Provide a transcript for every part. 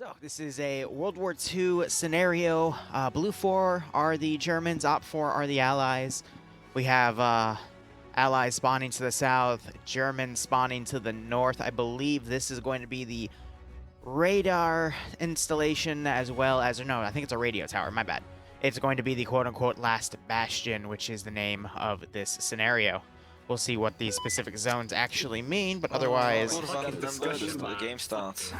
So this is a World War II scenario. Blue 4 are the Germans, Op 4 are the Allies. We have Allies spawning to the south, Germans spawning to the north. I believe this is going to be the radar installation as well as, or no, I think it's a radio tower, my bad. It's going to be the quote-unquote last Bastion, which is the name of this scenario. We'll see what these specific zones actually mean, but otherwise... The game starts.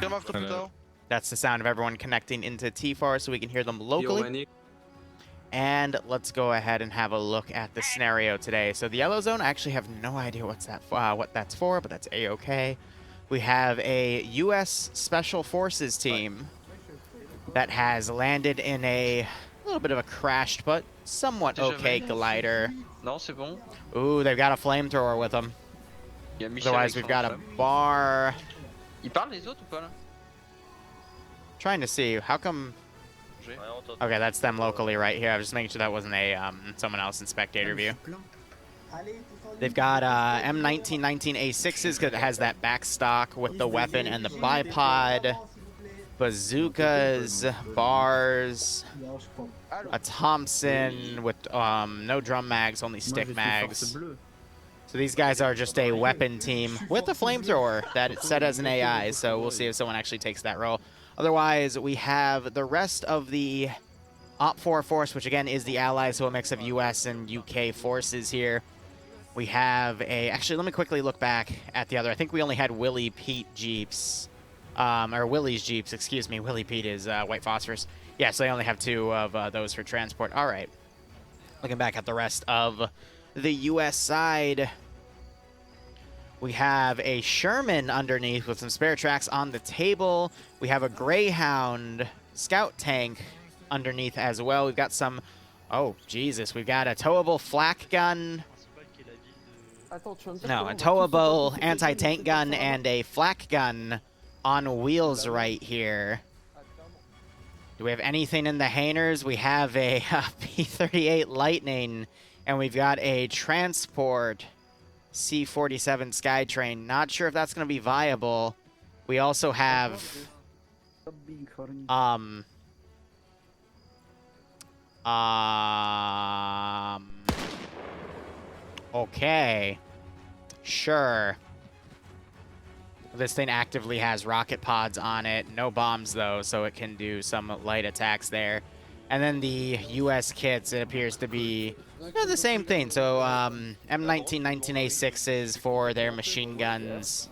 That's the sound of everyone connecting into TFAR so we can hear them locally. And let's go ahead and have a look at the scenario today. So the yellow zone, I actually have no idea what that's for, but that's A-okay. We have a U.S. Special Forces team that has landed in a little bit of a crashed but somewhat okay glider. Ooh, they've got a flamethrower with them. Otherwise, we've got a bar. Trying to see, how come... Okay, that's them locally right here. I was just making sure that wasn't a someone else in spectator view. They've got M1919A6s because it has that back stock with the weapon and the bipod, bazookas, bars, a Thompson with no drum mags, only stick mags. So these guys are just a weapon team with a flamethrower that it's set as an AI, so we'll see if someone actually takes that role. Otherwise, we have the rest of the Op 4 force, which again is the Allies, so a mix of US and UK forces here. We have a... Actually, let me quickly look back at the other. I think we only had Willie Pete Jeeps. Or Willie's Jeeps, excuse me. Willie Pete is white phosphorus. Yeah, so they only have two of those for transport. All right. Looking back at the rest of the US side... We have a Sherman underneath with some spare tracks on the table. We have a Greyhound scout tank underneath as well. We've got some... Oh, Jesus. We've got a towable flak gun. No, a towable anti-tank gun and a flak gun on wheels right here. Do we have anything in the hangars? We have a P-38 Lightning, and we've got a transport... C-47 Skytrain. Not sure if that's going to be viable. We also have... Okay. Sure. This thing actively has rocket pods on it. No bombs, though, so it can do some light attacks there. And then the U.S. kits, it appears to be the same thing. So M1919A6s for their machine guns.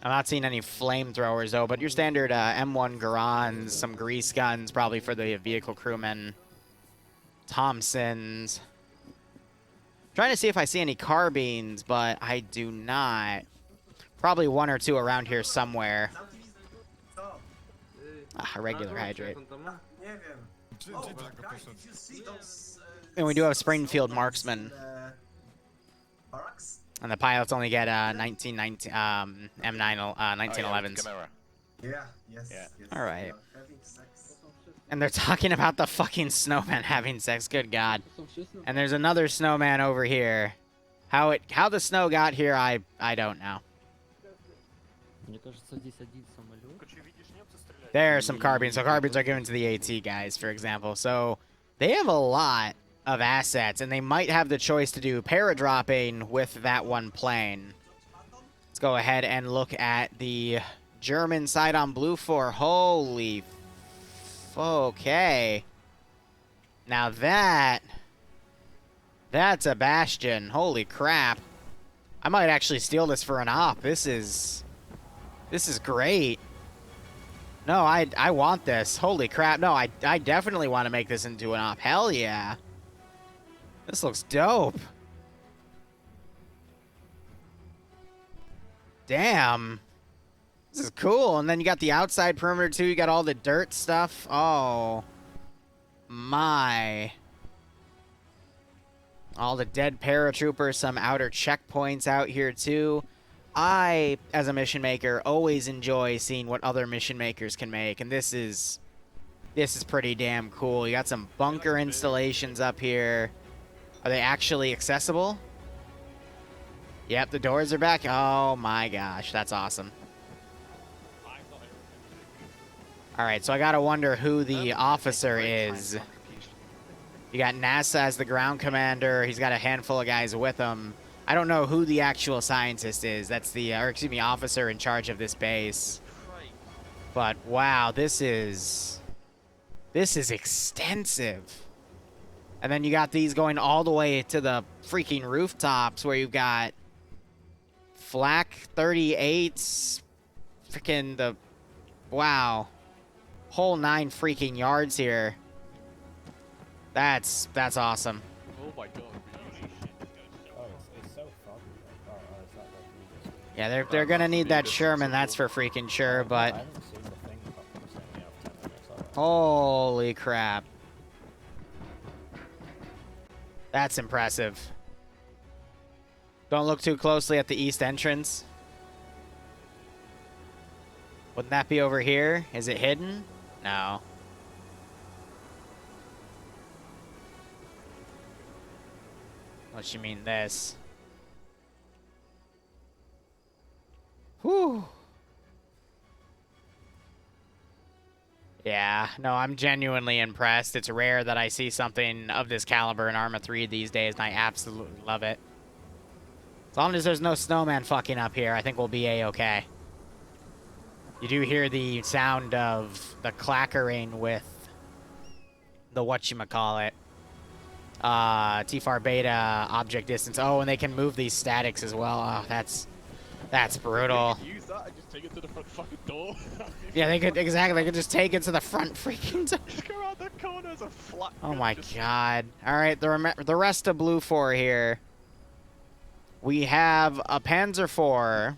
I'm not seeing any flamethrowers, though, but your standard M1 Garans, some grease guns, probably for the vehicle crewmen. Thompsons. Trying to see if I see any carbines, but I do not. Probably one or two around here somewhere. A regular hydrate. And we do have Springfield marksmen. And the pilots only get M1911s. Yeah, yes. All right. And they're talking about the fucking snowman having sex. Good God. And there's another snowman over here. How the snow got here, I don't know. There are some carbines. So carbines are given to the AT guys, for example. So they have a lot of assets, and they might have the choice to do paradropping with that one plane. Let's go ahead and look at the German side on Blue 4. Holy... Okay. Now that's a Bastion. Holy crap. I might actually steal this for an op. This is great. No, I want this. Holy crap. No, I definitely want to make this into an op. Hell yeah. This looks dope. Damn. This is cool. And then you got the outside perimeter too. You got all the dirt stuff. Oh my. All the dead paratroopers, some outer checkpoints out here too. I, as a mission maker, always enjoy seeing what other mission makers can make, and this is pretty damn cool. You got some bunker installations up here. Are they actually accessible? Yep, the doors are back. Oh my gosh, that's awesome. All right, so I gotta wonder who the officer is. You got NASA as the ground commander. He's got a handful of guys with him. I don't know who the actual scientist is. That's the, or excuse me, officer in charge of this base. But wow, this is extensive. And then you got these going all the way to the freaking rooftops where you've got flak 38s, freaking the, wow, whole 9 freaking yards here. That's awesome. Oh my god. Yeah, they're gonna need that Sherman, that's for freaking sure, but holy crap. That's impressive. Don't look too closely at the east entrance. Wouldn't that be over here? Is it hidden? No. What you mean this? Whew. Yeah, no, I'm genuinely impressed. It's rare that I see something of this caliber in Arma 3 these days, and I absolutely love it. As long as there's no snowman fucking up here, I think we'll be A-okay. You do hear the sound of the clackering with the whatchamacallit. T-far beta object distance. Oh, and they can move these statics as well. Oh, that's brutal. Use that and just take it to the front fucking door. Yeah, they could, exactly. They could just take it to the front freaking door. Just go around the corners and flat. Oh my god. Alright, the rest of Blue 4 here. We have a Panzer IV,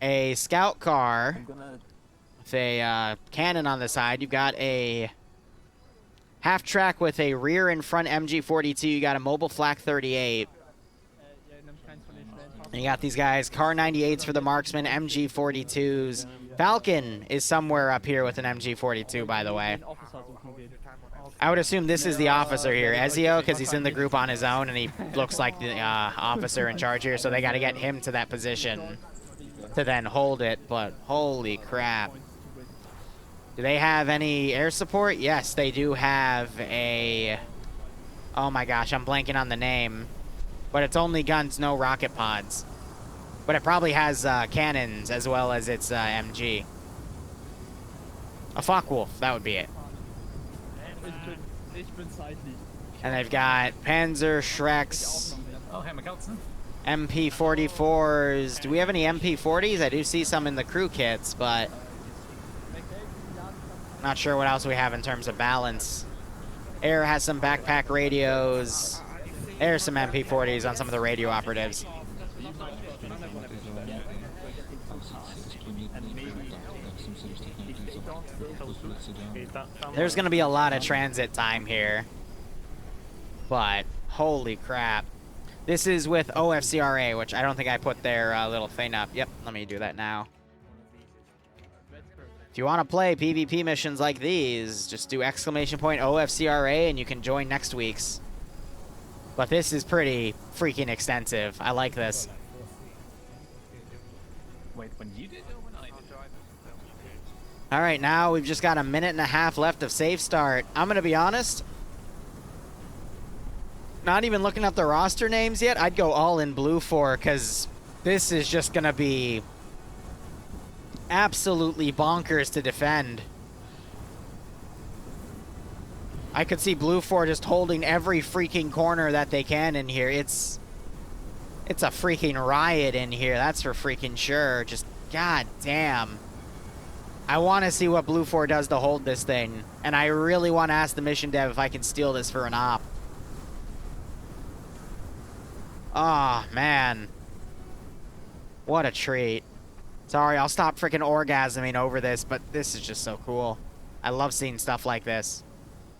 a scout car with a cannon on the side. You've got a half-track with a rear and front MG42. You got a mobile flak 38. And you got these guys, Car 98s for the marksman, MG42s. Falcon is somewhere up here with an MG42, by the way. I would assume this is the officer here, Ezio, because he's in the group on his own, and he looks like the officer in charge here, so they got to get him to that position to then hold it, but holy crap. Do they have any air support? Yes, they do have a... Oh my gosh, I'm blanking on the name. But it's only guns, no rocket pods. But it probably has cannons as well as its MG. A Focke-Wulf, that would be it. And they've got Panzer, Shreks, MP44s. Do we have any MP40s? I do see some in the crew kits, but not sure what else we have in terms of balance. Air has some backpack radios. There's some MP40s on some of the radio operatives. There's going to be a lot of transit time here. But, holy crap. This is with OFCRA, which I don't think I put their little thing up. Yep, let me do that now. If you want to play PvP missions like these, just do !OFCRA and you can join next week's. But this is pretty freaking extensive. I like this. Wait, when you did or when I did? All right, now we've just got a minute and a half left of safe start. I'm going to be honest. Not even looking up the roster names yet. I'd go all in Blue 4 because this is just going to be absolutely bonkers to defend. I could see Blue 4 just holding every freaking corner that they can in here. It's a freaking riot in here, that's for freaking sure. Just, god damn. I want to see what Blue 4 does to hold this thing. And I really want to ask the mission dev if I can steal this for an op. Oh, man. What a treat. Sorry, I'll stop freaking orgasming over this, but this is just so cool. I love seeing stuff like this.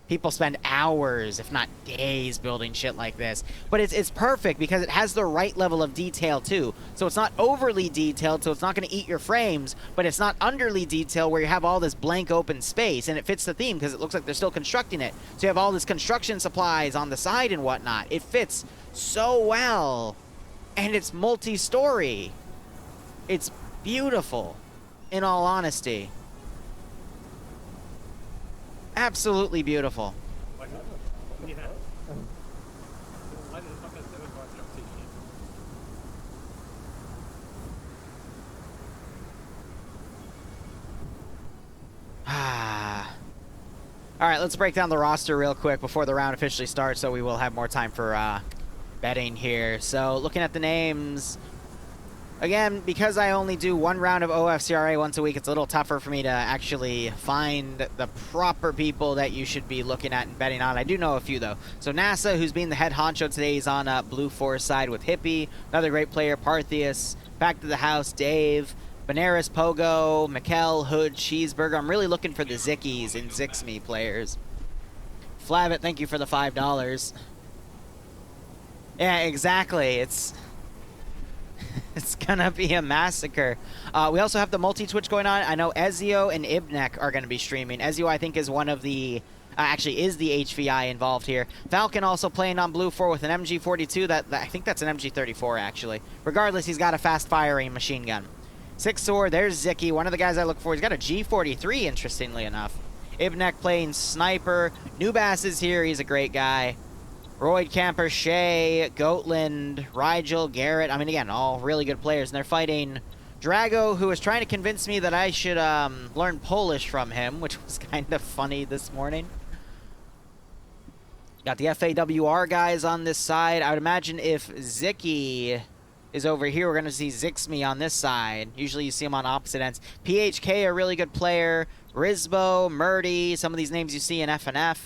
People spend hours, if not days, building shit like this. But it's perfect because it has the right level of detail, too. So it's not overly detailed, so it's not going to eat your frames, but it's not underly detailed where you have all this blank open space. And it fits the theme because it looks like they're still constructing it. So you have all this construction supplies on the side and whatnot. It fits so well. And it's multi-story. It's beautiful, in all honesty. Absolutely beautiful. Yeah. Why the fuck has never got dropped in here? All right, let's break down the roster real quick before the round officially starts, so we will have more time for betting here. So looking at the names, again, because I only do one round of OFCRA once a week, it's a little tougher for me to actually find the proper people that you should be looking at and betting on. I do know a few, though. So NASA, who's being the head honcho today, is on Blue Force side with Hippie, another great player, Parthius, Back to the House, Dave, Benares, Pogo, Mikkel, Hood, Cheeseburger. I'm really looking for the Zickies and Zixme players. Flavit, thank you for the $5. Yeah, exactly. It's gonna be a massacre. We also have the multi-Twitch going on. I know Ezio and Ibnek are gonna be streaming. Ezio, I think, is one of the... actually is the HVI involved here. Falcon also playing on Blue 4 with an MG42. I think that's an MG34, actually. Regardless, he's got a fast-firing machine gun. Six Sword, there's Zicky, one of the guys I look for. He's got a G43, interestingly enough. Ibnek playing Sniper. Nubass is here, he's a great guy. Royd Camper, Shea, Goatland, Rigel, Garrett. I mean, again, all really good players. And they're fighting Drago, who was trying to convince me that I should learn Polish from him, which was kind of funny this morning. Got the FAWR guys on this side. I would imagine if Zicky is over here, we're going to see Zixme on this side. Usually you see him on opposite ends. PHK, a really good player. Rizbo, Murdy, some of these names you see in FNF.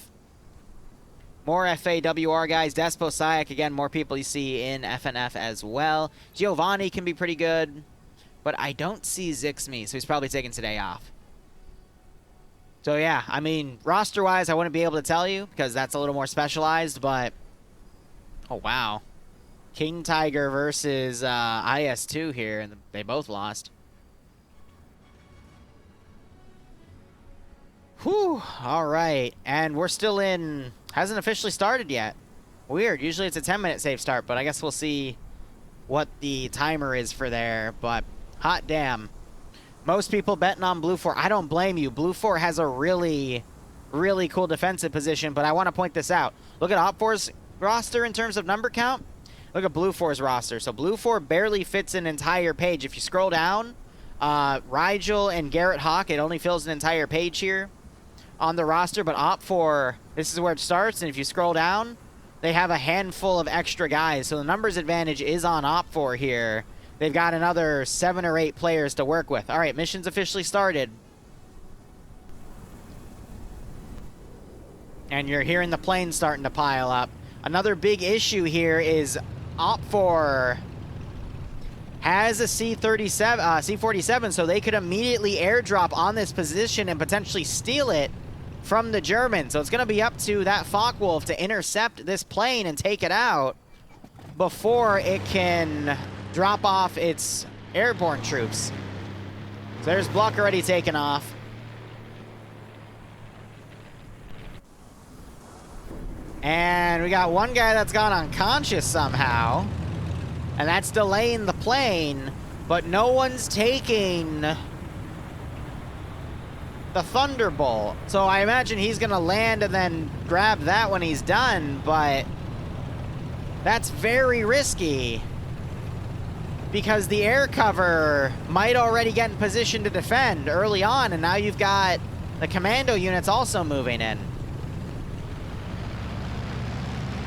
More FAWR guys. Despo Sayak, again, more people you see in FNF as well. Giovanni can be pretty good, but I don't see Zixme, so he's probably taking today off. So yeah, I mean, roster-wise, I wouldn't be able to tell you because that's a little more specialized, but... Oh, wow. King Tiger versus IS2 here, and they both lost. Whew, all right. And we're still in... Hasn't officially started yet. Weird. Usually it's a 10-minute safe start, but I guess we'll see what the timer is for there. But hot damn. Most people betting on Blue 4. I don't blame you. Blue 4 has a really, really cool defensive position, but I want to point this out. Look at Op4's roster in terms of number count. Look at Blue 4's roster. So Blue 4 barely fits an entire page. If you scroll down, Rigel and Garrett Hawk, it only fills an entire page here on the roster, but Op4, this is where it starts, and if you scroll down, they have a handful of extra guys, so the numbers advantage is on Op4 here. They've got another 7 or 8 players to work with. All right, mission's officially started. And you're hearing the planes starting to pile up. Another big issue here is Op4 has a C-47, so they could immediately airdrop on this position and potentially steal it from the Germans. So it's going to be up to that Focke-Wulf to intercept this plane and take it out before it can drop off its airborne troops. So there's Block already taken off. And we got one guy that's gone unconscious somehow. And that's delaying the plane, but no one's taking the Thunderbolt. So I imagine he's going to land and then grab that when he's done, but that's very risky because the air cover might already get in position to defend early on, and now you've got the commando units also moving in.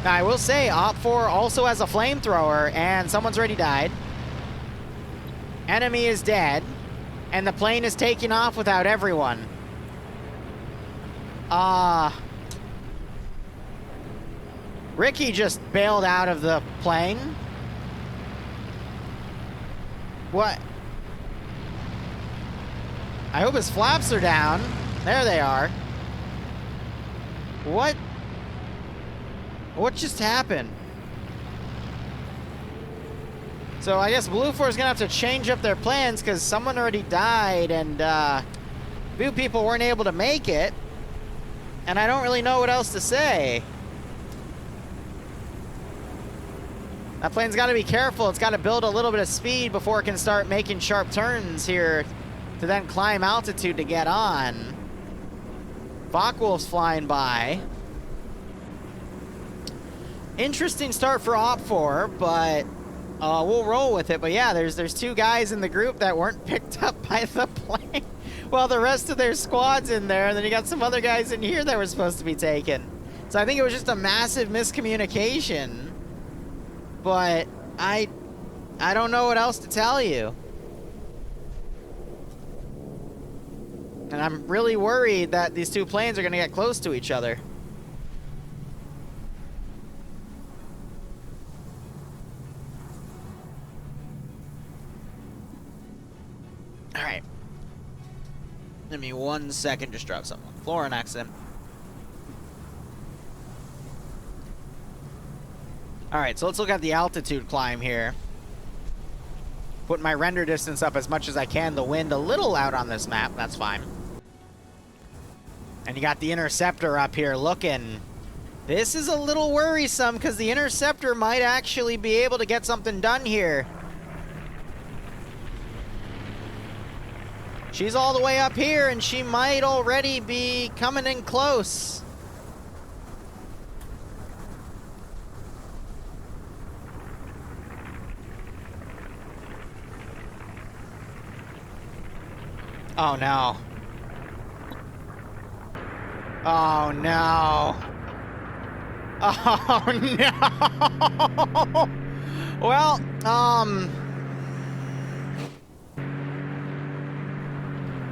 Now, I will say, Op4 also has a flamethrower, and someone's already died. Enemy is dead, and the plane is taking off without everyone. Ricky just bailed out of the plane. What? I hope his flaps are down. There they are. What? What just happened? So I guess Blue 4 is going to have to change up their plans because someone already died and a few people weren't able to make it. And I don't really know what else to say. That plane's got to be careful. It's got to build a little bit of speed before it can start making sharp turns here to then climb altitude to get on. Focke-Wulf's flying by. Interesting start for OFCRA, but we'll roll with it. But yeah, there's two guys in the group that weren't picked up by the plane. Well, the rest of their squad's in there, and then you got some other guys in here that were supposed to be taken. So I think it was just a massive miscommunication. But I don't know what else to tell you. And I'm really worried that these two planes are going to get close to each other. All right. Give me 1 second, just drop something on the floor, an accident. All right, so let's look at the altitude climb here. Put my render distance up as much as I can. The wind a little out on this map, that's fine. And you got the Interceptor up here looking. This is a little worrisome because the Interceptor might actually be able to get something done here. She's all the way up here, and she might already be coming in close. Oh, no. Oh, no. Oh, no. Well,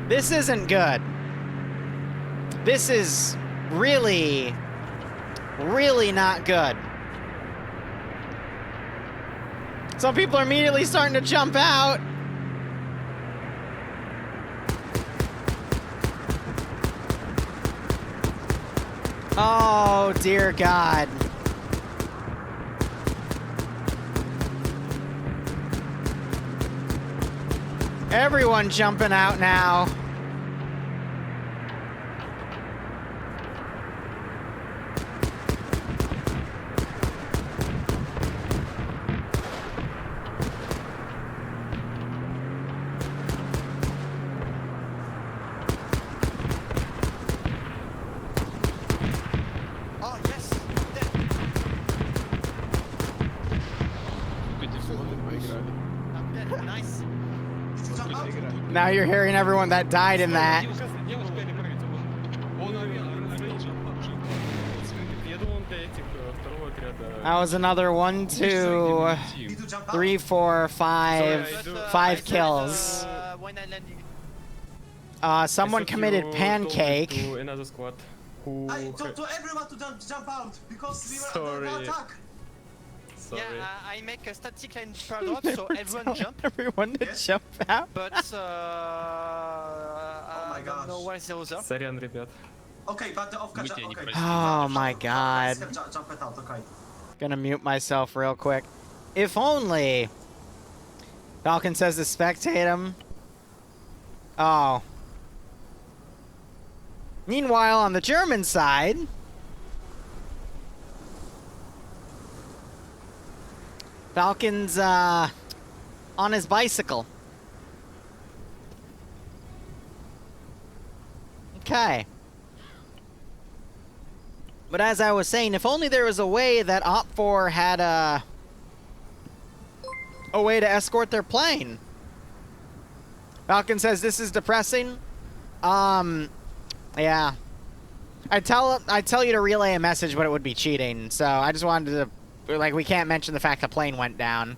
this isn't good. This is really, really not good. Some people are immediately starting to jump out. Oh, dear God. Everyone jumping out now. Oh, yes! Nice! Now you're hearing everyone that died in that. That was another 1, 2, 3, 4, 5 kills. Someone committed pancake. To another squad who... To everyone to jump out because we were under attack. Yeah, I make a static line paradox, so everyone jump. Everyone to jump out. But I don't know why there was up. Сорян, ребят. Okay, but the OFCRA... Okay. Oh my God. Jump it out, okay. Gonna mute myself real quick. If only. Falcon says to spectate him. Oh. Meanwhile, on the German side, Falcon's on his bicycle. Okay. But as I was saying, if only there was a way that OFCRA had a way to escort their plane. Falcon says this is depressing. Yeah. I tell you to relay a message, but it would be cheating. So I just wanted to, like, we can't mention the fact the plane went down.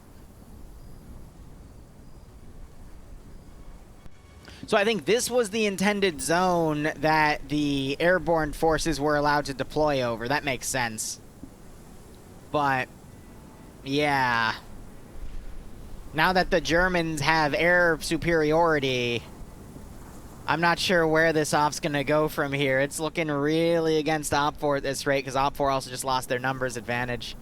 So I think this was the intended zone that the airborne forces were allowed to deploy over. That makes sense. But, yeah. Now that the Germans have air superiority, I'm not sure where this off's going to go from here. It's looking really against OFCRA at this rate, because OFCRA also just lost their numbers advantage.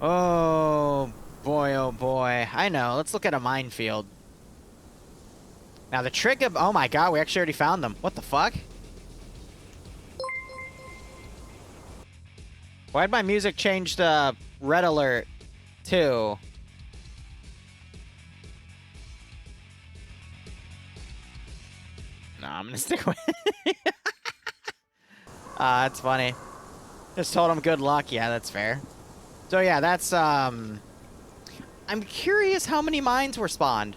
Oh, boy, oh, boy. I know. Let's look at a minefield. Now, the trick of... Oh, my God. We actually already found them. What the fuck? Why'd my music change to red alert, too? No, I'm going to stick with it. That's funny. Just told him good luck. Yeah, that's fair. So yeah, that's I'm curious how many mines were spawned.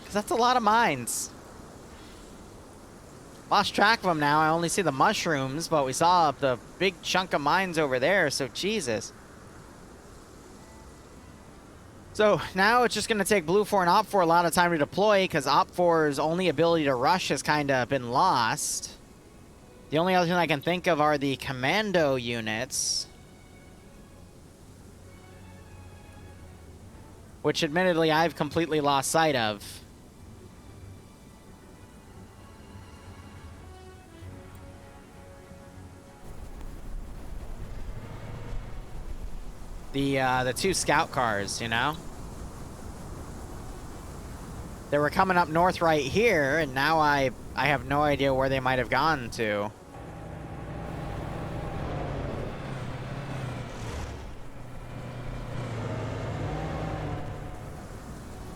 Cause that's a lot of mines. Lost track of them now. I only see the mushrooms, but we saw the big chunk of mines over there, so Jesus. So now it's just going to take Blue 4 and Op 4 a lot of time to deploy because Op 4's only ability to rush has kind of been lost. The only other thing I can think of are the commando units. Which admittedly I've completely lost sight of. The two scout cars, you know? They were coming up north right here, and now I have no idea where they might have gone to.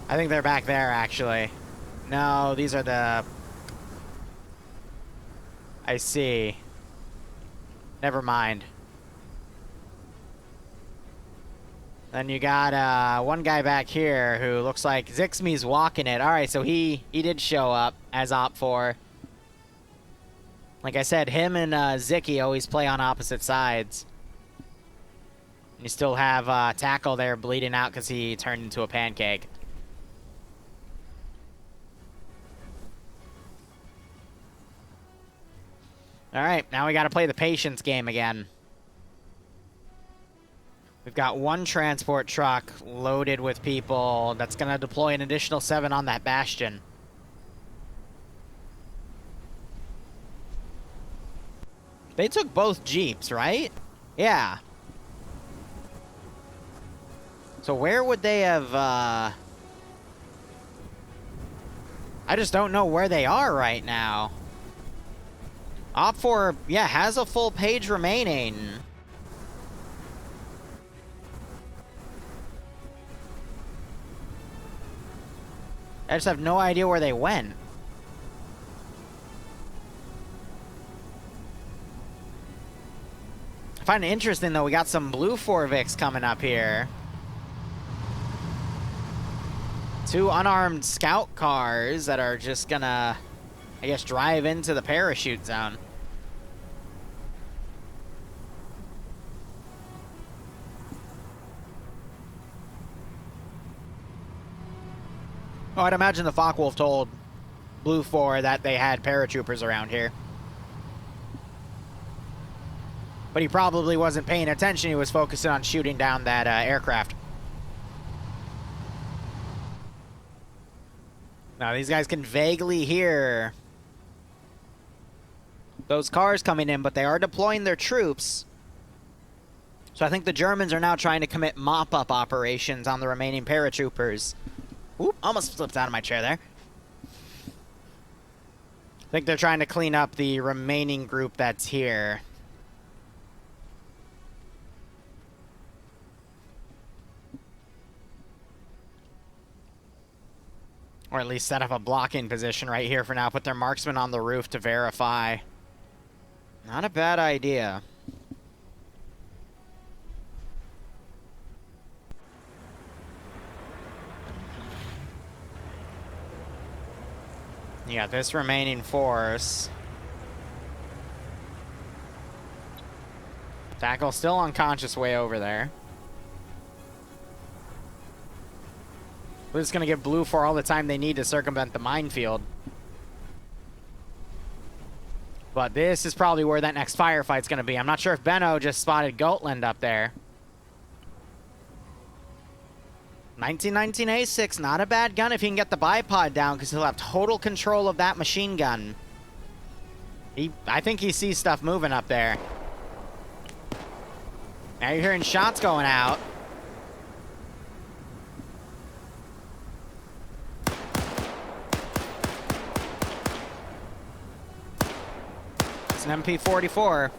I think they're back there, actually. No, these are the... I see. Never mind. Then you got one guy back here who looks like Zixme's walking it. All right, so he did show up as Op 4. Like I said, him and Zicky always play on opposite sides. You still have Tackle there bleeding out because he turned into a pancake. All right, now we got to play the patience game again. We've got one transport truck loaded with people that's going to deploy an additional 7 on that Bastion. They took both Jeeps, right? Yeah. So where would they have... I just don't know where they are right now. Op 4, yeah, has a full page remaining. I just have no idea where they went. I find it interesting, though, we got some Blue 4 Vics coming up here. 2 unarmed scout cars that are just gonna, I guess, drive into the parachute zone. Oh, I'd imagine the Focke-Wulf told Blue 4 that they had paratroopers around here. But he probably wasn't paying attention. He was focusing on shooting down that aircraft. Now, these guys can vaguely hear those cars coming in, but they are deploying their troops. So I think the Germans are now trying to commit mop-up operations on the remaining paratroopers. Oop, almost slipped out of my chair there. I think they're trying to clean up the remaining group that's here. Or at least set up a blocking position right here for now. Put their marksman on the roof to verify. Not a bad idea. You got this remaining force. Tackle still unconscious way over there. We're just going to give Blue 4 all the time they need to circumvent the minefield. But this is probably where that next firefight's going to be. I'm not sure if Benno just spotted Goatland up there. 1919 A6, not a bad gun if he can get the bipod down, because he'll have total control of that machine gun. I think he sees stuff moving up there. Now you're hearing shots going out. It's an MP44.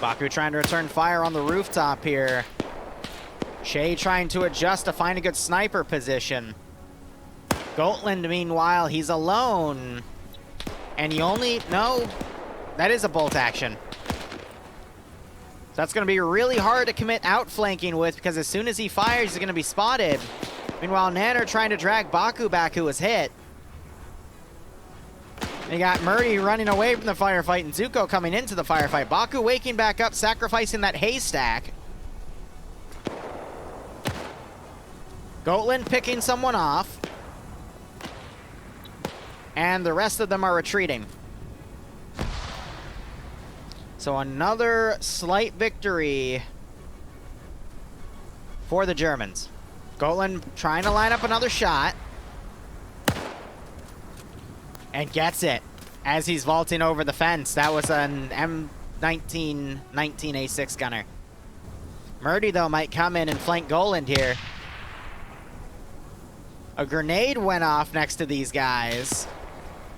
Baku trying to return fire on the rooftop here. Shay trying to adjust to find a good sniper position. Gotland, meanwhile, he's alone. And he only... No, that is a bolt action. That's going to be really hard to commit outflanking with, because as soon as he fires, he's going to be spotted. Meanwhile, Nanner trying to drag Baku back, who was hit. You got Murdy running away from the firefight, and Zuko coming into the firefight. Baku waking back up, sacrificing that haystack. Gotland picking someone off. And the rest of them are retreating. So another slight victory for the Germans. Gotland trying to line up another shot. And gets it as he's vaulting over the fence. That was an M19 A6 gunner. Murdy, though, might come in and flank Gotland here. A grenade went off next to these guys.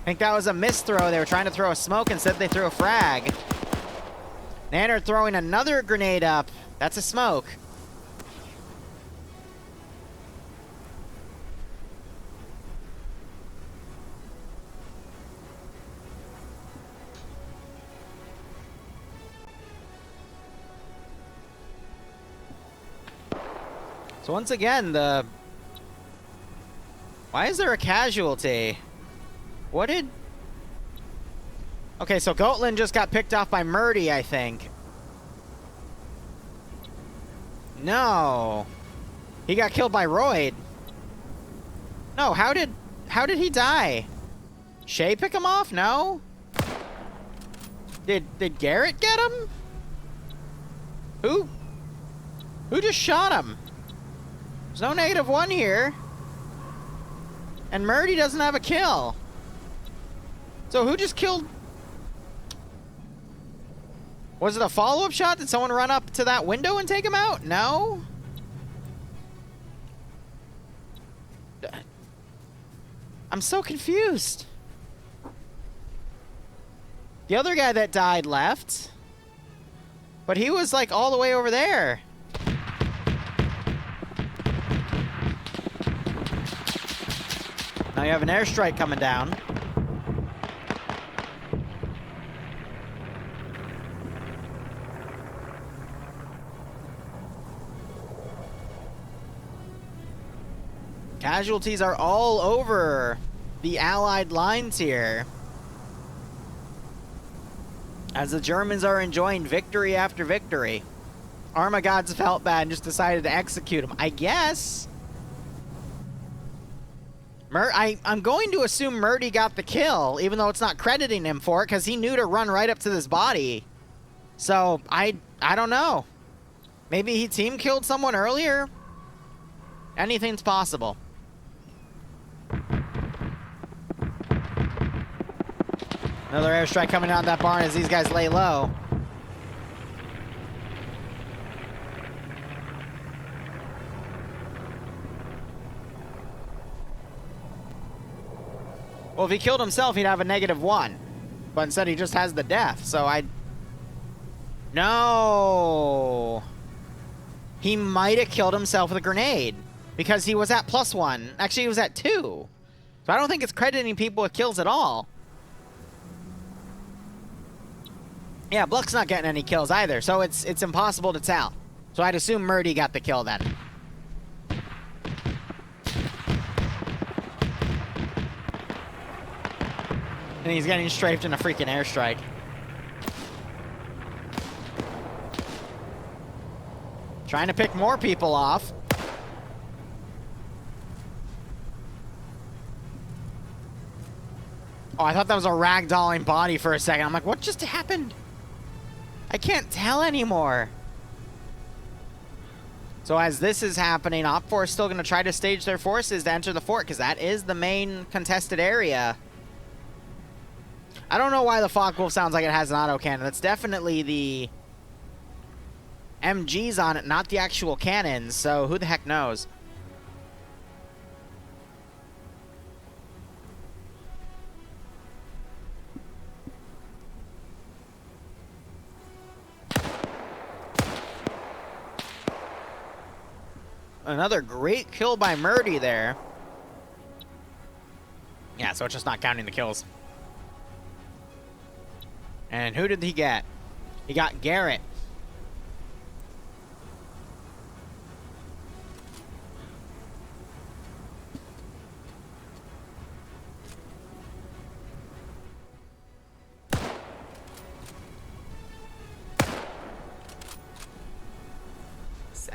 I think that was a misthrow. They were trying to throw a smoke, instead they threw a frag. Nanner throwing another grenade up. That's a smoke. So once again, why is there a casualty? What did... Okay, so Gotland just got picked off by Murdy, I think. No. He got killed by Royd. No, how did he die? Shay pick him off? No? Did Garrett get him? Who just shot him? There's no -1 here. And Murdy doesn't have a kill. So who just killed... Was it a follow-up shot? Did someone run up to that window and take him out? No? I'm so confused. The other guy that died left. But he was like all the way over there. Now you have an airstrike coming down. Casualties are all over the Allied lines here, as the Germans are enjoying victory after victory. Arma gods felt bad and just decided to execute him, I guess. I'm going to assume Murdy got the kill, even though it's not crediting him for it, because he knew to run right up to this body. So, I don't know. Maybe he team killed someone earlier? Anything's possible. Another airstrike coming out of that barn as these guys lay low. Well, if he killed himself, he'd have a -1. But instead, he just has the death. So No! He might have killed himself with a grenade. Because he was at +1. Actually, he was at 2. So I don't think it's crediting people with kills at all. Yeah, Bluck's not getting any kills either, so it's impossible to tell. So I'd assume Murdy got the kill then. And he's getting strafed in a freaking airstrike. Trying to pick more people off. Oh, I thought that was a ragdolling body for a second. I'm like, what just happened? I can't tell anymore. So as this is happening, OPFOR is still going to try to stage their forces to enter the fort, because that is the main contested area. I don't know why the Focke-Wulf sounds like it has an autocannon. That's definitely the MGs on it, not the actual cannons, so who the heck knows? another great kill by Murdy there. Yeah, so it's just not counting the kills. And who did he get? He got Garrett.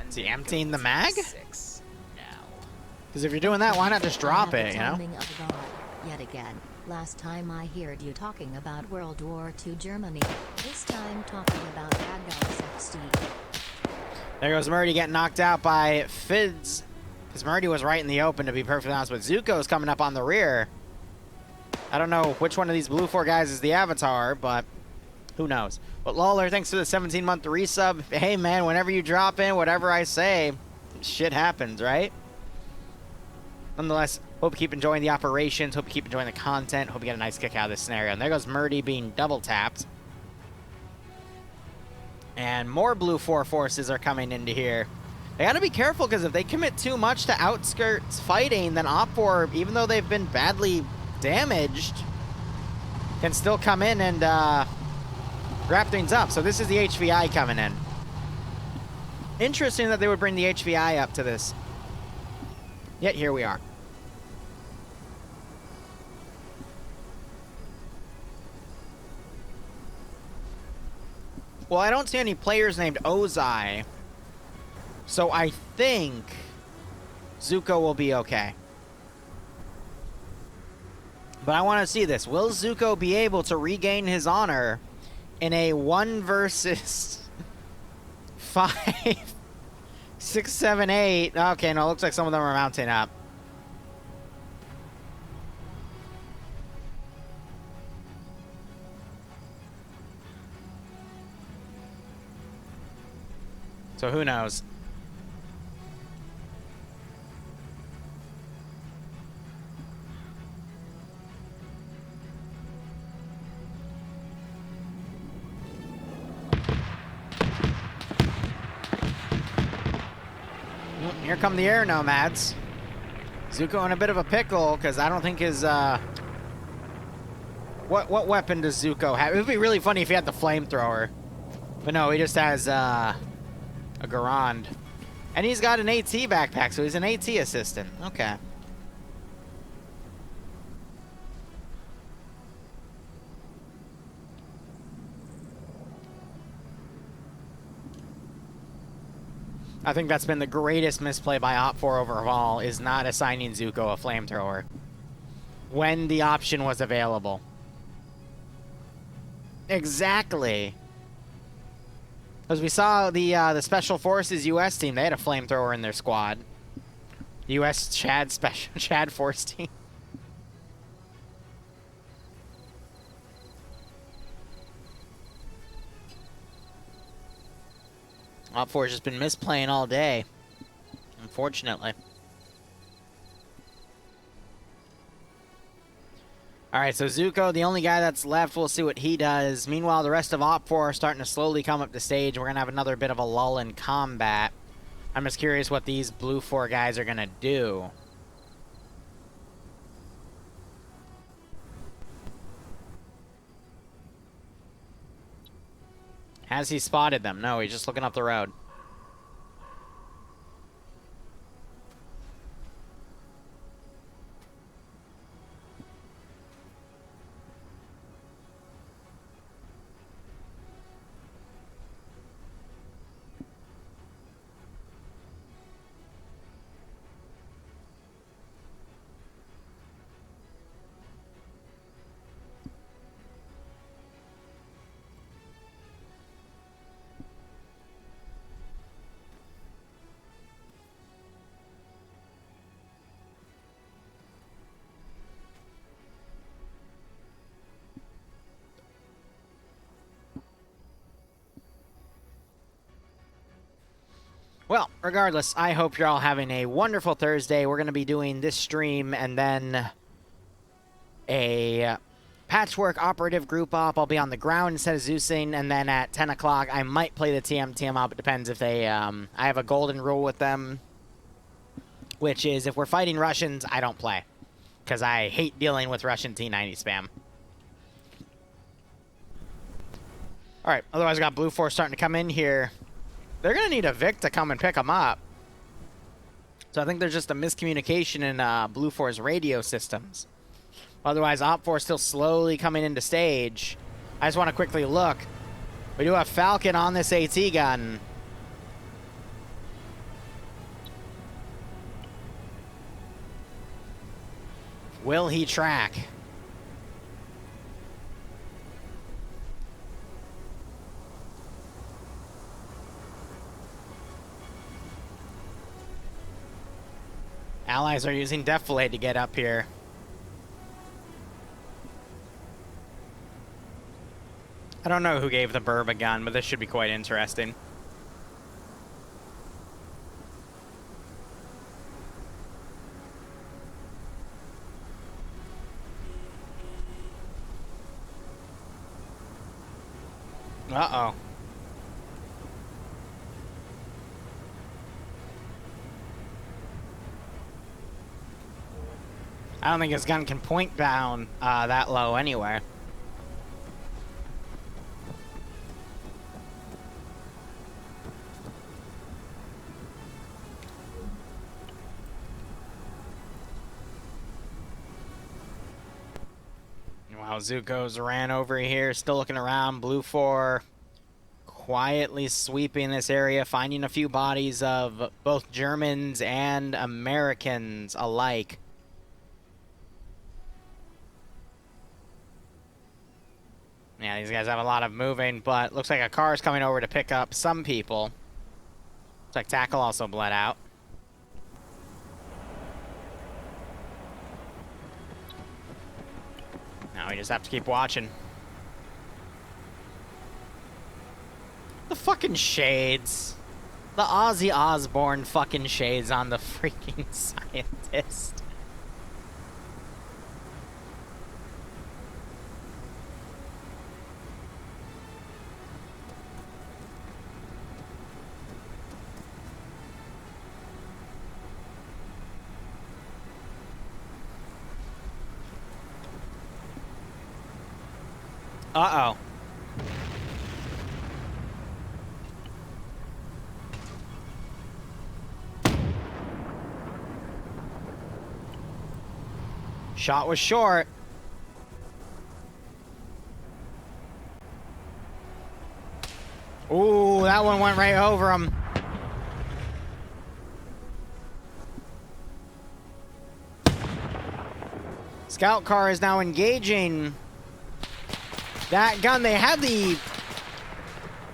Is he emptying the mag? Because if you're doing that, why not just drop it, you know? Yet again, last time I heard you talking about World War II Germany, this time talking about bad guys XD. There goes Murdy getting knocked out by Fids. Because Murdy was right in the open, to be perfectly honest, but Zuko's coming up on the rear. I don't know which one of these Blue 4 guys is the Avatar, but who knows. But Lawler, thanks for the 17-month resub. Hey, man, whenever you drop in, whatever I say, shit happens, right? Nonetheless, hope you keep enjoying the operations. Hope you keep enjoying the content. Hope you get a nice kick out of this scenario. And there goes Murdy being double-tapped. And more Blue 4 forces are coming into here. They gotta be careful, because if they commit too much to outskirts fighting, then Op4, even though they've been badly damaged, can still come in and wrap things up. So this is the HVI coming in. Interesting that they would bring the HVI up to this. Yet here we are. Well, I don't see any players named Ozai, so I think Zuko will be okay. But I want to see this. Will Zuko be able to regain his honor in a 1 versus 5, 6, 7, 8? Okay, no, it looks like some of them are mounting up. So who knows? Here come the air nomads. Zuko in a bit of a pickle, because I don't think his what weapon does Zuko have? It would be really funny if he had the flamethrower. But no, he just has a Garand. And he's got an AT backpack, so he's an AT assistant. Okay. I think that's been the greatest misplay by Op4 overall, is not assigning Zuko a flamethrower when the option was available. Exactly. As we saw the Special Forces US team, they had a flamethrower in their squad. US Chad Force team. Op4 has just been misplaying all day, unfortunately. Alright, so Zuko, the only guy that's left, we'll see what he does. Meanwhile, the rest of Op4 are starting to slowly come up the stage. We're going to have another bit of a lull in combat. I'm just curious what these Blue 4 guys are going to do. Has he spotted them? No, he's just looking up the road. Well, regardless, I hope you're all having a wonderful Thursday. We're going to be doing this stream and then a Patchwork Operative Group Op. I'll be on the ground instead of Zeusing, and then at 10 o'clock, I might play the TM Op. It depends if they, I have a golden rule with them which is if we're fighting Russians, I don't play. Because I hate dealing with Russian T90 spam. Alright, otherwise I got Blue Force starting to come in here. They're going to need a Vic to come and pick them up. So I think there's just a miscommunication in Blue Force radio systems. Otherwise, Op4 is still slowly coming into stage. I just want to quickly look. We do have Falcon on this AT gun. Will he track? Allies are using Defilade to get up here. I don't know who gave the Burb a gun, but this should be quite interesting. Uh-oh. I don't think his gun can point down that low anyway. Wow, Zuko's ran over here, still looking around. Blue 4 quietly sweeping this area, finding a few bodies of both Germans and Americans alike. Yeah, these guys have a lot of moving, but looks like a car is coming over to pick up some people. Looks like Tackle also bled out. Now we just have to keep watching. The fucking shades. The Ozzy Osbourne fucking shades on the freaking scientist. Uh-oh. Shot was short. Ooh, that one went right over him. Scout car is now engaging that gun. They had the...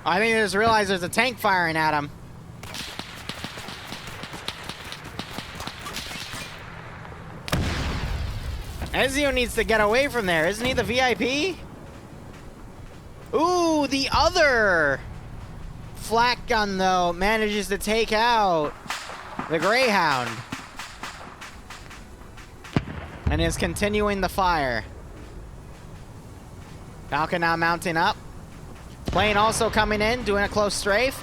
I think they just realized there's a tank firing at him. Ezio needs to get away from there. Isn't he the VIP? Ooh, the other flak gun, though, manages to take out the Greyhound. And is continuing the fire. Falcon now mounting up. Plane also coming in, doing a close strafe.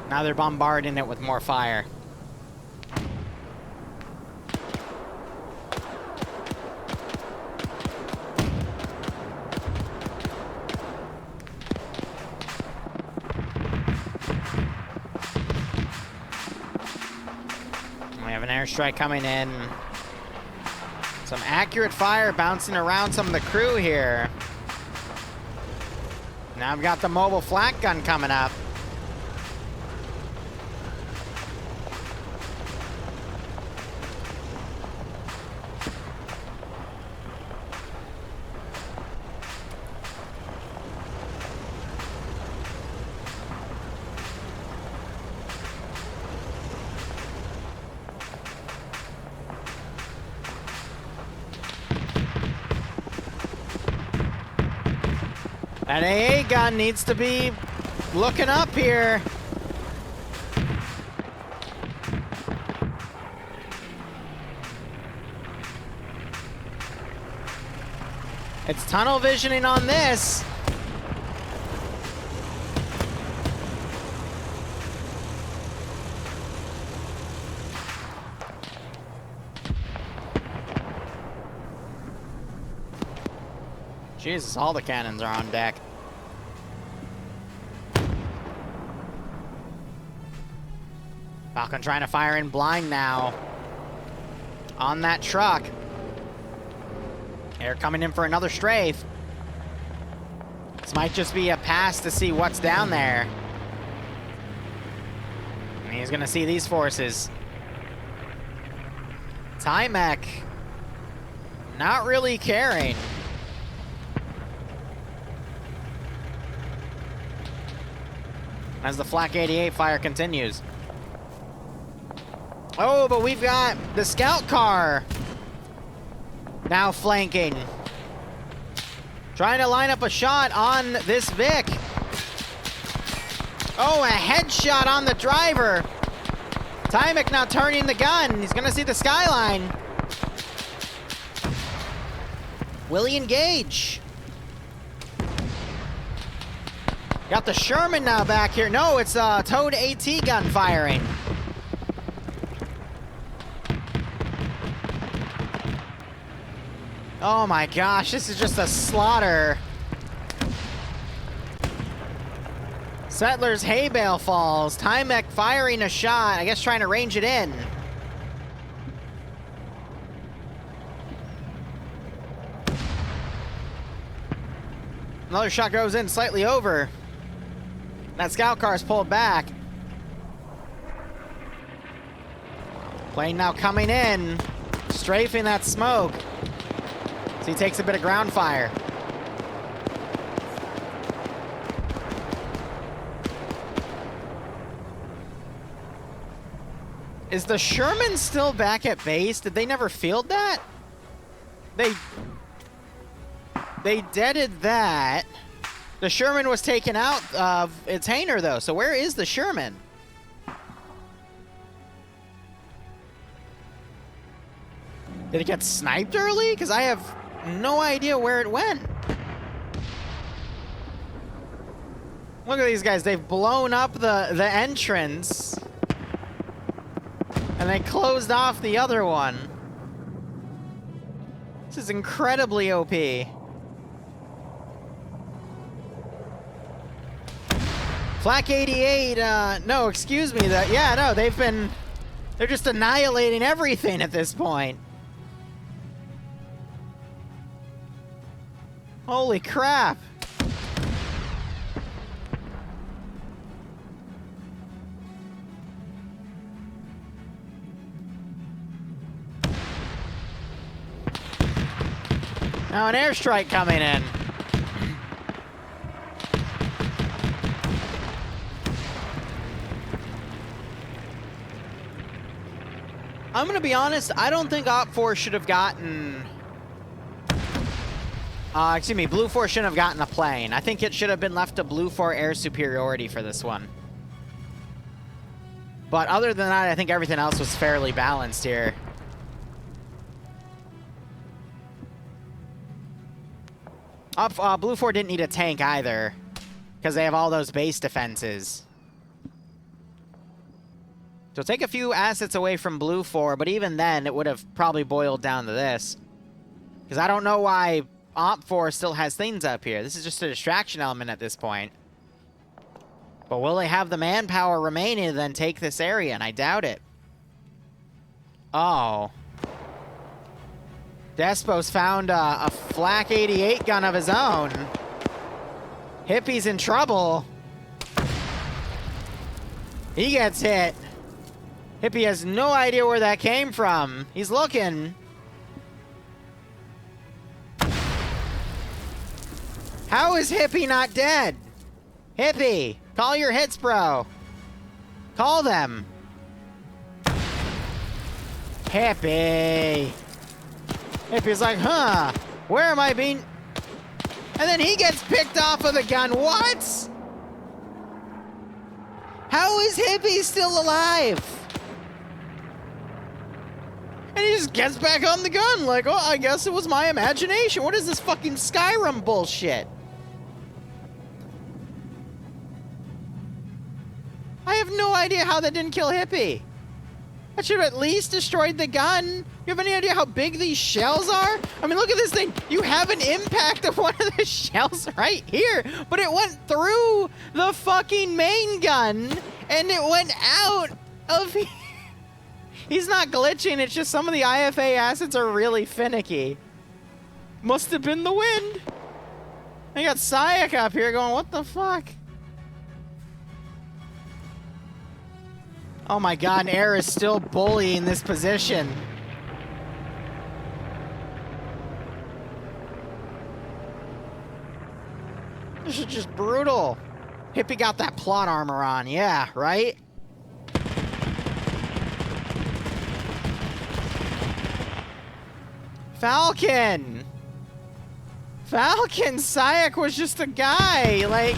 Now they're bombarding it with more fire. We have an airstrike coming in. Some accurate fire bouncing around some of the crew here. Now I've got the mobile flak gun coming up. That AA gun needs to be looking up here. It's tunnel visioning on this. Jesus, all the cannons are on deck. Falcon trying to fire in blind now. On that truck. They're coming in for another strafe. This might just be a pass to see what's down there. And he's gonna see these forces. Timek not really caring. As the Flak 88 fire continues. Oh, but we've got the scout car now flanking. Trying to line up a shot on this Vic. Oh, a headshot on the driver. Timek now turning the gun. He's gonna see the skyline. Will he engage? Got the Sherman now back here. No, it's a Toad AT gun firing. Oh my gosh, this is just a slaughter. Settlers hay bale falls. Timek firing a shot, I guess trying to range it in. Another shot goes in slightly over. That scout car is pulled back. Plane now coming in, strafing that smoke. So he takes a bit of ground fire. Is the Sherman still back at base? Did they never field that? They deaded that. The Sherman was taken out of its hangar, though. So where is the Sherman? Did it get sniped early? Because I have no idea where it went. Look at these guys. They've blown up the entrance. And they closed off the other one. This is incredibly OP. Flak 88, no, excuse me, yeah, no, they're just annihilating everything at this point. Holy crap. Now an airstrike coming in. I'm gonna be honest, I don't think OPFOR should have gotten... excuse me, Blue 4 shouldn't have gotten a plane. I think it should have been left to Blue 4 air superiority for this one. But other than that, I think everything else was fairly balanced here. Blue 4 didn't need a tank either, because they have all those base defenses. So take a few assets away from Blue 4, but even then, it would have probably boiled down to this. Because I don't know why OPFOR still has things up here. This is just a distraction element at this point. But will they have the manpower remaining to then take this area? And I doubt it. Oh. Despo's found a Flak 88 gun of his own. Hippie's in trouble. He gets hit. Hippie has no idea where that came from. He's looking. How is Hippie not dead? Hippie, call your hits, bro. Call them. Hippie. Hippie's like, huh, where am I being... And then he gets picked off of the gun. What? How is Hippie still alive? And he just gets back on the gun like, oh, I guess it was my imagination. What is this fucking Skyrim bullshit? I have no idea how that didn't kill Hippie. That should have at least destroyed the gun. You have any idea how big these shells are? I mean, look at this thing. You have an impact of one of the shells right here, but it went through the fucking main gun, and it went out of here. He's not glitching, it's just some of the IFA assets are really finicky. Must have been the wind. I got Sayak up here going, what the fuck? Oh my god, Air is still bullying this position. This is just brutal. Hippie got that plot armor on, yeah, right? Falcon! Falcon! Sayak was just a guy, like...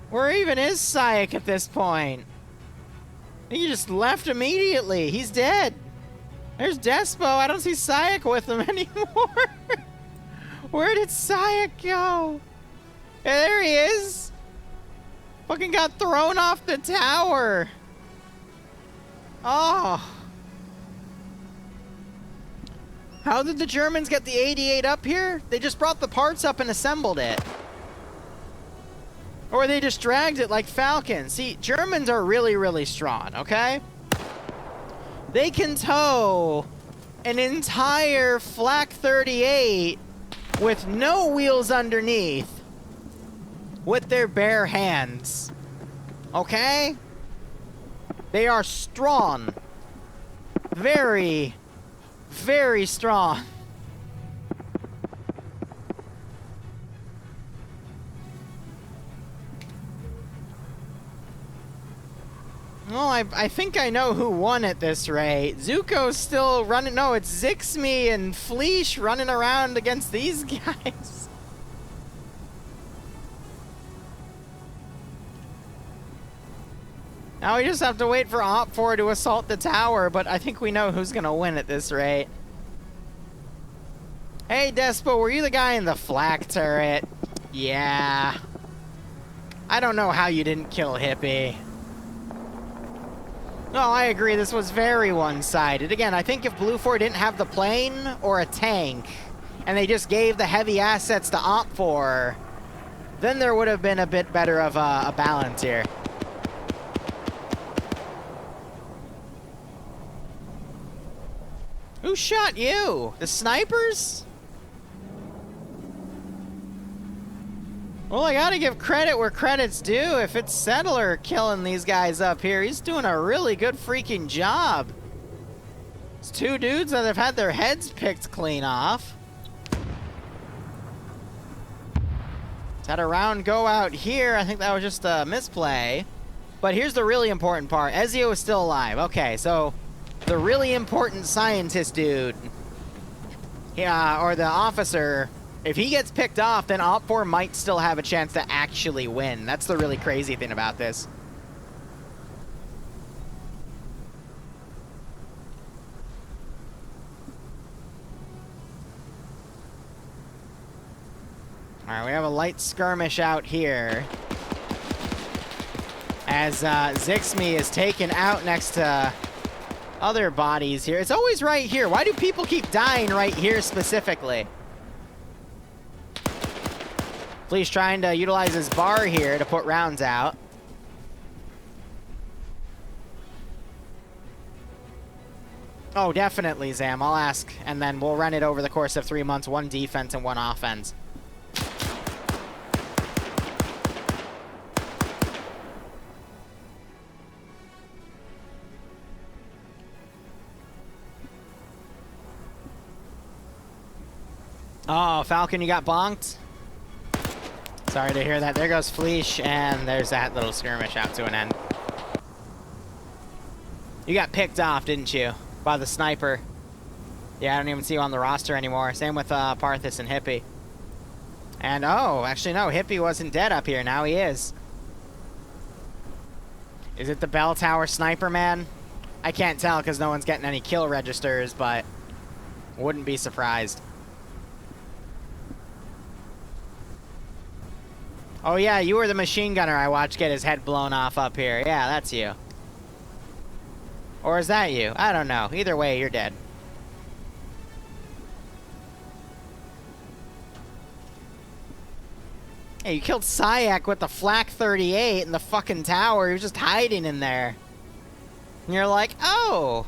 Where even is Sayak at this point? He just left immediately. He's dead. There's Despo. I don't see Sayak with him anymore. Where did Sayak go? Yeah, there he is. Fucking got thrown off the tower. Oh. How did the Germans get the 88 up here? They just brought the parts up and assembled it. Or they just dragged it like Falcon. See, Germans are really, really strong, okay? They can tow an entire Flak 38 with no wheels underneath with their bare hands. Okay? They are strong. Very, very strong. Well, I think I know who won at this rate. Zuko's still running. No, it's Zixme and Fleesh running around against these guys. Now we just have to wait for OFCRA to assault the tower, but I think we know who's going to win at this rate. Hey, Despo, were you the guy in the flak turret? Yeah. I don't know how you didn't kill Hippie. No, I agree. This was very one-sided. Again, I think if Blue 4 didn't have the plane or a tank, and they just gave the heavy assets to OFCRA, then there would have been a bit better of a balance here. Who shot you? The snipers? Well, I gotta give credit where credit's due. If it's Settler killing these guys up here, he's doing a really good freaking job. It's two dudes that have had their heads picked clean off. It's had a round go out here. I think that was just a misplay. But here's the really important part. Ezio is still alive. Okay, so the really important scientist dude, yeah, or the officer, if he gets picked off, then OFCRA might still have a chance to actually win. That's the really crazy thing about this. All right, we have a light skirmish out here as Zixme is taken out next to other bodies here. It's always right here. Why do people keep dying right here specifically? Flee's trying to utilize his bar here to put rounds out. Oh, definitely, Zam. I'll ask, and then we'll run it over the course of 3 months, 1 defense and 1 offense. Oh, Falcon, you got bonked? Sorry to hear that. There goes Fleesh, and there's that little skirmish out to an end. You got picked off, didn't you? By the sniper. Yeah, I don't even see you on the roster anymore. Same with Parthis and Hippie. And, oh, actually, no, Hippie wasn't dead up here. Now he is. Is it the bell tower sniper man? I can't tell because no one's getting any kill registers, but wouldn't be surprised. Oh yeah, you were the machine gunner I watched get his head blown off up here. Yeah, that's you. Or is that you? I don't know. Either way, you're dead. Hey, you killed Syak with the Flak 38 in the fucking tower. He was just hiding in there. And you're like, oh,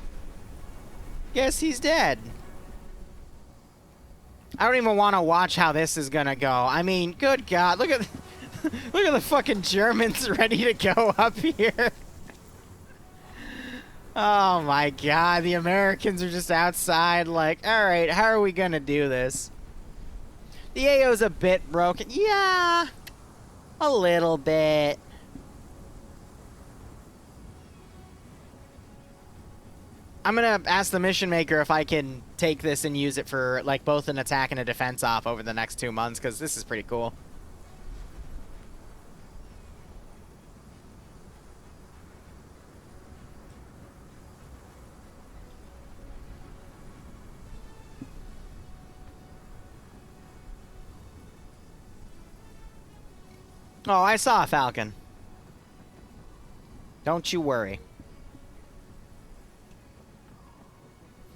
guess he's dead. I don't even want to watch how this is gonna go. I mean, good God, look at look at the fucking Germans ready to go up here. Oh my God, the Americans are just outside like, all right, how are we gonna do this? The AO's a bit broken. Yeah, a little bit. I'm gonna ask the mission maker if I can take this and use it for like both an attack and a defense off over the next 2 months, because this is pretty cool. Oh, I saw a Falcon. Don't you worry.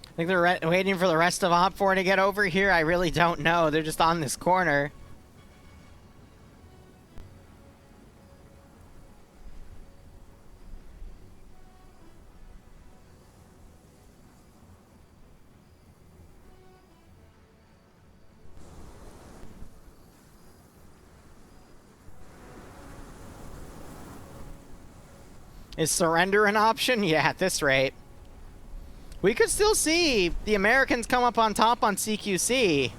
I think they're waiting for the rest of OPFOR to get over here. I really don't know. They're just on this corner. Is surrender an option? Yeah, at this rate. We could still see the Americans come up on top on CQC.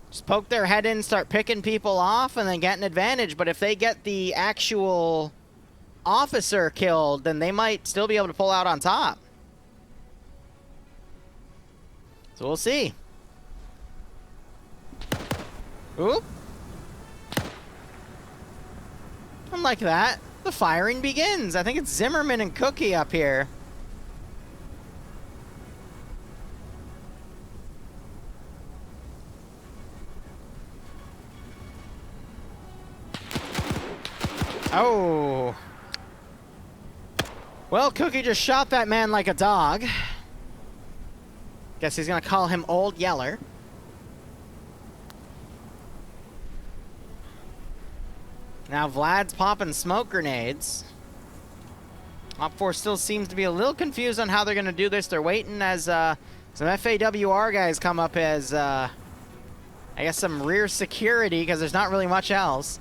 Just poke their head in, start picking people off, and then get an advantage. But if they get the actual officer killed, then they might still be able to pull out on top. So we'll see. Oop. And like that, the firing begins. I think it's Zimmerman and Cookie up here. Oh. Well, Cookie just shot that man like a dog. Guess he's gonna call him Old Yeller. Now Vlad's popping smoke grenades. OPFOR still seems to be a little confused on how they're gonna do this. They're waiting as some FAWR guys come up as I guess some rear security, because there's not really much else.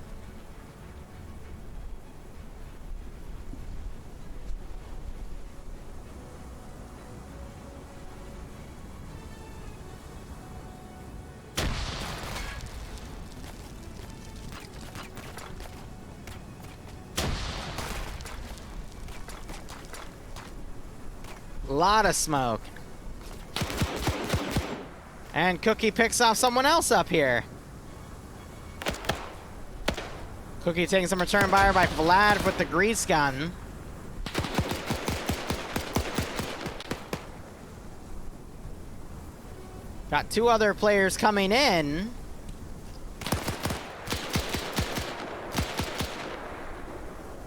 Lot of smoke. And Cookie picks off someone else up here. Cookie taking some return fire by Vlad with the grease gun. Got two other players coming in.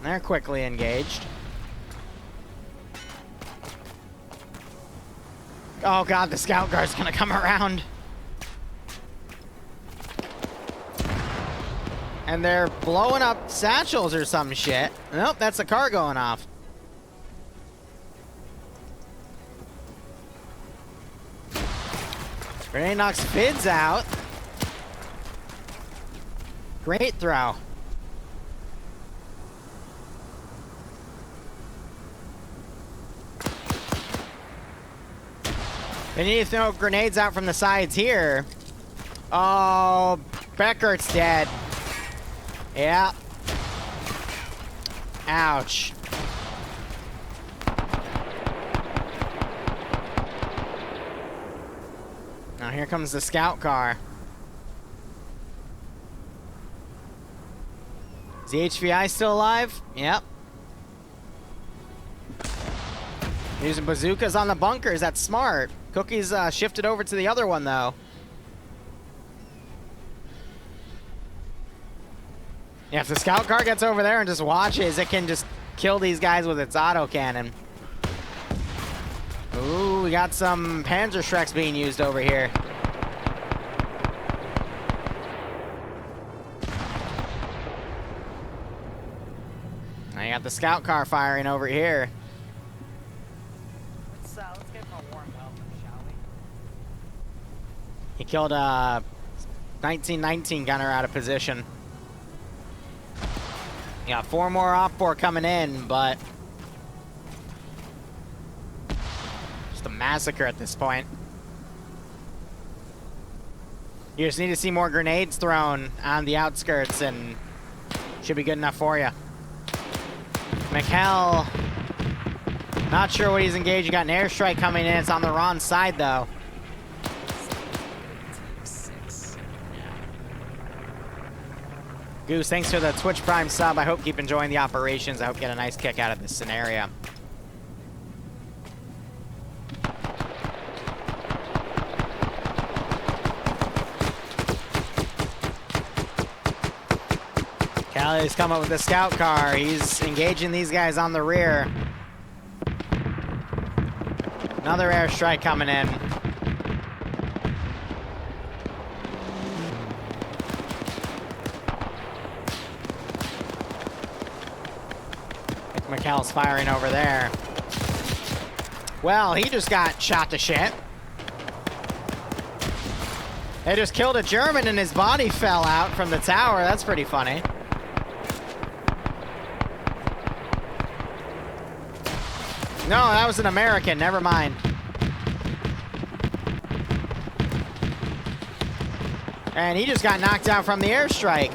They're quickly engaged. Oh God, the scout guard's gonna come around. And they're blowing up satchels or some shit. Nope, that's a car going off. Grenade knocks Fids out. Great throw. They need to throw grenades out from the sides here. Oh, Beckert's dead. Yeah. Ouch. Now here comes the scout car. Is the HVI still alive? Yep. Using bazookas on the bunkers. That's smart. Cookie's shifted over to the other one, though. Yeah, if the scout car gets over there and just watches, it can just kill these guys with its autocannon. Ooh, we got some Panzer Shreks being used over here. I got the scout car firing over here. Let's get him a warm welcome, shall we? He killed a 1919 gunner out of position. You got 4 more OFCRA coming in, but just a massacre at this point. You just need to see more grenades thrown on the outskirts and should be good enough for you. McHell, not sure what he's engaged. You got an airstrike coming in. It's on the wrong side, though. Goose, thanks for the Twitch Prime sub. I hope you keep enjoying the operations. I hope you get a nice kick out of this scenario. Callie's come up with the scout car. He's engaging these guys on the rear. Another airstrike coming in. McCall's firing over there. Well, he just got shot to shit. They just killed a German and his body fell out from the tower. That's pretty funny. No, that was an American. Never mind. And he just got knocked out from the airstrike.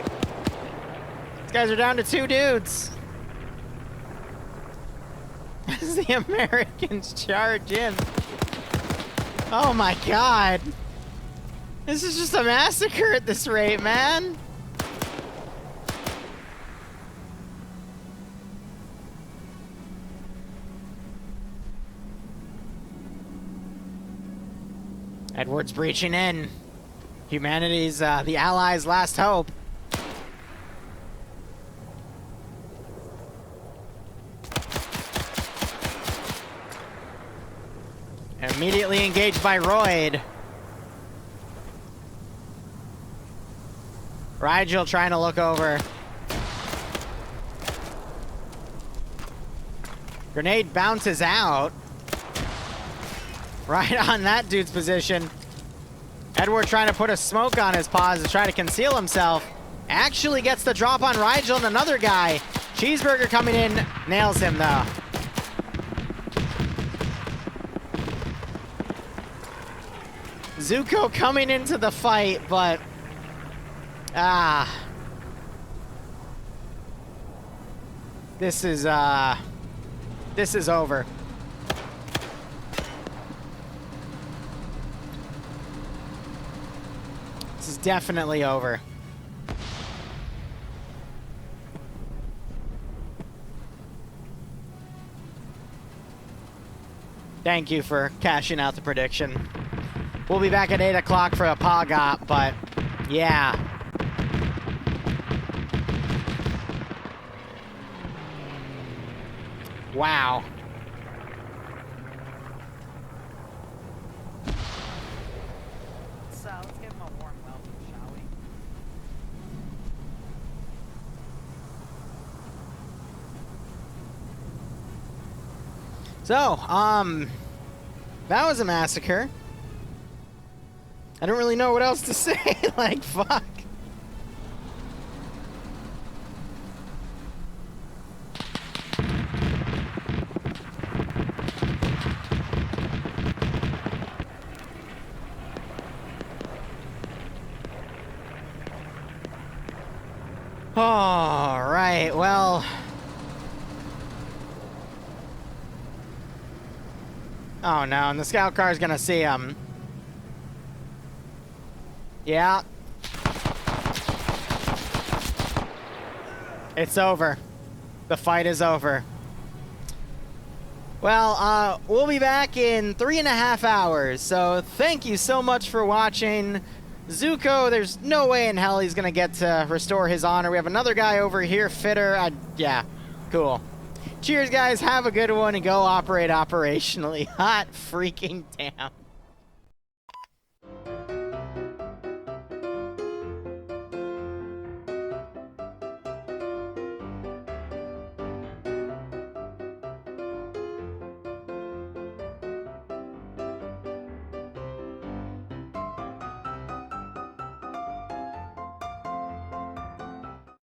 These guys are down to 2 dudes. As the Americans charge in. Oh my god. This is just a massacre at this rate, man. Edwards breaching in. Humanity's, the Allies' last hope. Immediately engaged by Royd. Rigel trying to look over. Grenade bounces out. Right on that dude's position. Edward trying to put a smoke on his paws to try to conceal himself. Actually gets the drop on Rigel and another guy. Cheeseburger coming in, nails him though. Zuko coming into the fight, but this is over. This is definitely over. Thank you for cashing out the prediction. We'll be back at 8 o'clock for a POG-op, but yeah. Wow. So, let's give him a warm welcome, shall we? So, that was a massacre. I don't really know what else to say. Like, fuck. All right, well. Oh no, and the scout car is gonna see him. Yeah. It's over. The fight is over. Well, we'll be back in 3.5 hours, so thank you so much for watching. Zuko, there's no way in hell he's going to get to restore his honor. We have another guy over here, Fitter. Yeah, cool. Cheers, guys. Have a good one and go operate operationally. Hot freaking damn.